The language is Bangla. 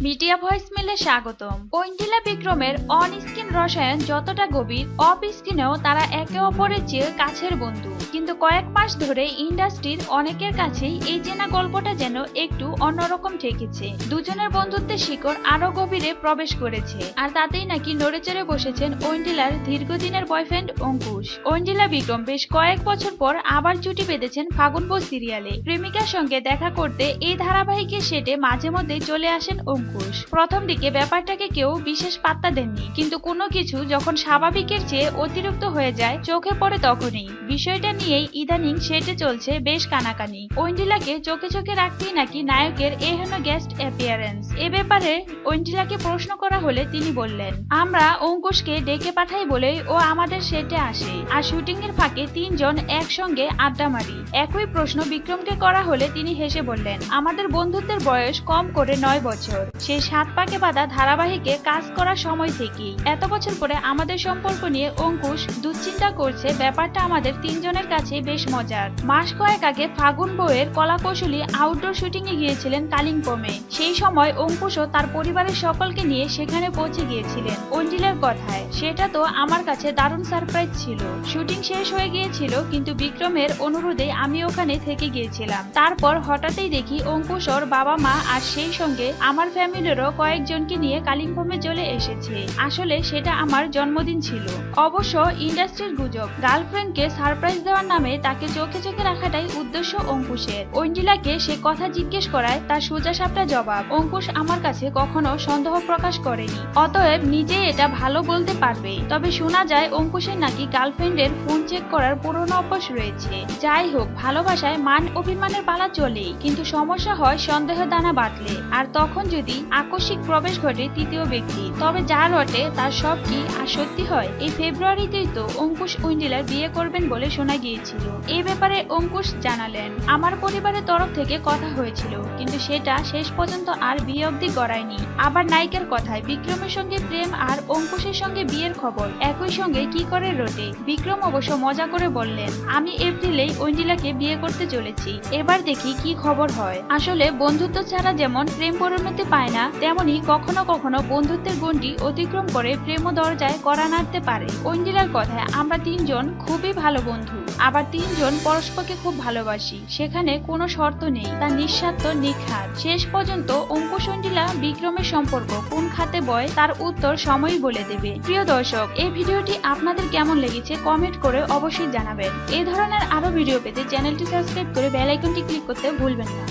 মিডিয়া ভয়েস মেলে স্বাগতম। ঐন্দ্রিলা বিক্রমের অন স্ক্রিন রসায়ন যতটা গভীর, অফ স্ক্রিনেও তারা একে অপরের চেয়ে কাছের বন্ধু। কিন্তু কয়েক মাস ধরে ইন্ডাস্ট্রির অনেকের কাছেই এই চেনা গল্পটা যেন একটু অন্যরকম ঠেকেছে। দুজনের বন্ধুত্বের শিকড় আরো গভীরে প্রবেশ করেছে, আর তাতেই নাকি নড়েচড়ে বসেছেন ঐন্দ্রিলার দীর্ঘদিনের বয়ফ্রেন্ড অঙ্কুশ। ঐন্দ্রিলা বিক্রম বেশ কয়েক বছর পর আবার জুটি বেঁধেছেন ফাগুন বউ সিরিয়ালে। প্রেমিকার সঙ্গে দেখা করতে এই ধারাবাহিকের সেটে মাঝে মধ্যে চলে আসেন অঙ্কুশ। প্রথম দিকে ব্যাপারটাকে কেউ বিশেষ পাত্তা দেননি, কিন্তু কোনো কিছু যখন স্বাভাবিকের চেয়ে অতিরিক্ত হয়ে যায় চোখে পড়ে তখনই। বিষয়টা নিয়েই ইদানিং সেটে চলছে বেশ কানাকানি। ঐন্দ্রিলাকে চোখে চোখে রাখতেই নাকি নায়কের এহেন গেস্ট অ্যাপিয়ারেন্স। এ ব্যাপারে ঐন্দ্রিলাকে প্রশ্ন করা হলে তিনি বললেন, আমরা অঙ্কুশকে ডেকে পাঠাই বলেই ও আমাদের সেটে আসে, আর শুটিং এর ফাঁকে তিনজন একসঙ্গে আড্ডা মারি। একই প্রশ্ন বিক্রমকে করা হলে তিনি হেসে বললেন, আমাদের বন্ধুত্বের বয়স কম করে 9 বছর। সেই 7 পাকে বাঁধা ধারাবাহিকে কাজ করার সময় থেকেই এত বছর পরে আমাদের সম্পর্ক নিয়ে অঙ্কুশ দুশ্চিন্তা করছে। ব্যাপারটা আমাদের তিনজনের কাছে বেশ মজার। মাস কয়েক আগে ফাগুন বউয়ের কলাকৌশলী আউটডোর শুটিং এ গিয়েছিলেন কালিম্পংয়ে। সেই সময় অঙ্কুশও তার পরিবারের সকলকে নিয়ে সেখানে পৌঁছে গিয়েছিলেন। ঐন্দ্রিলার কথায় সেটা তো আমার কাছে দারুণ সারপ্রাইজ ছিল। শুটিং শেষ হয়ে গিয়েছিল, কিন্তু বিক্রমের অনুরোধে আমি ওখানে থেকে গিয়েছিলাম। তারপর হঠাৎই দেখি অঙ্কুশ ওর বাবা মা আর সেই সঙ্গে আমার ফ্যামিলিরও কয়েকজনকে নিয়ে কালিম্পংয়ে চলে এসেছে। আসলে সেটা আমার জন্মদিন ছিল। অবশ্য ইন্ডাস্ট্রির গুজব, গার্লফ্রেন্ডকে সারপ্রাইজ দেওয়ার নামে তাকে চোখে চোখে রাখাটাই উদ্দেশ্য অঙ্কুশের। ঐন্দ্রিলাকে সে কথা জিজ্ঞেস করায় তার সোজাসাপটা জবাব, অঙ্কুশ আমার কাছে কখনো সন্দেহ প্রকাশ করেনি, অতএব নিজেই এটা ভালো বলতে পারবে। তবে শোনা যায় অঙ্কুশের নাকি গার্লফ্রেন্ডের ফোন চেক করার পুরনো অভ্যাস রয়েছে। যাই হোক, ভালোবাসায় মান অভিমানের পালা চলেই, কিন্তু সমস্যা হয় সন্দেহের দানা বাঁধলে, আর তখন যদি আকস্মিক প্রবেশ ঘটে তৃতীয় ব্যক্তি, তবে যা রটে তার সব কি আর সত্যি হয়? এই ফেব্রুয়ারিতেই তো অঙ্কুশ ঐন্দ্রিলার বিয়ে করবেন বলে শোনা গিয়েছিল। এই ব্যাপারে অঙ্কুশ জানালেন, আমার পরিবারের তরফ থেকে কথা হয়েছিল, কিন্তু সেটা শেষ পর্যন্ত আর বিয়ে অবধি গড়ায়নি। আবার নায়িকার কথায় বিক্রমের সঙ্গে প্রেম আর অঙ্কুশের সঙ্গে বিয়ের খবর একই সঙ্গে কি করে রটে? বিক্রম অবশ্য মজা করে বললেন, আমি এপ্রিলেই ঐন্দ্রিলাকে বিয়ে করতে চলেছি, এবার দেখি কি খবর হয়। আসলে বন্ধুত্ব ছাড়া যেমন প্রেম পরিণতি পায় না, তেমনি কখনো কখনো বন্ধুত্বের গণ্ডি অতিক্রম করে প্রেম দরজায় কড়া নাড়তে পারে। ঐন্দ্রিলার কথায় আমরা তিনজন খুবই ভালো বন্ধু, আবার তিনজন পরস্পরকে খুব ভালোবাসি, সেখানে কোনো শর্ত নেই, তা নিঃস্বার্থ নিখাত। শেষ পর্যন্ত অঙ্কুশ ঐন্দ্রিলা বিক্রমের সম্পর্ক কোন খাতে বয় তার উত্তর সময়ই বলে দেবে। প্রিয় দর্শক, এই ভিডিওটি আপনাদের কেমন লেগেছে কমেন্ট করে অবশ্যই জানাবেন। এই ধরনের আরো ভিডিও পেতে চ্যানেলটি সাবস্ক্রাইব করে বেল আইকনটি ক্লিক করতে ভুলবেন না।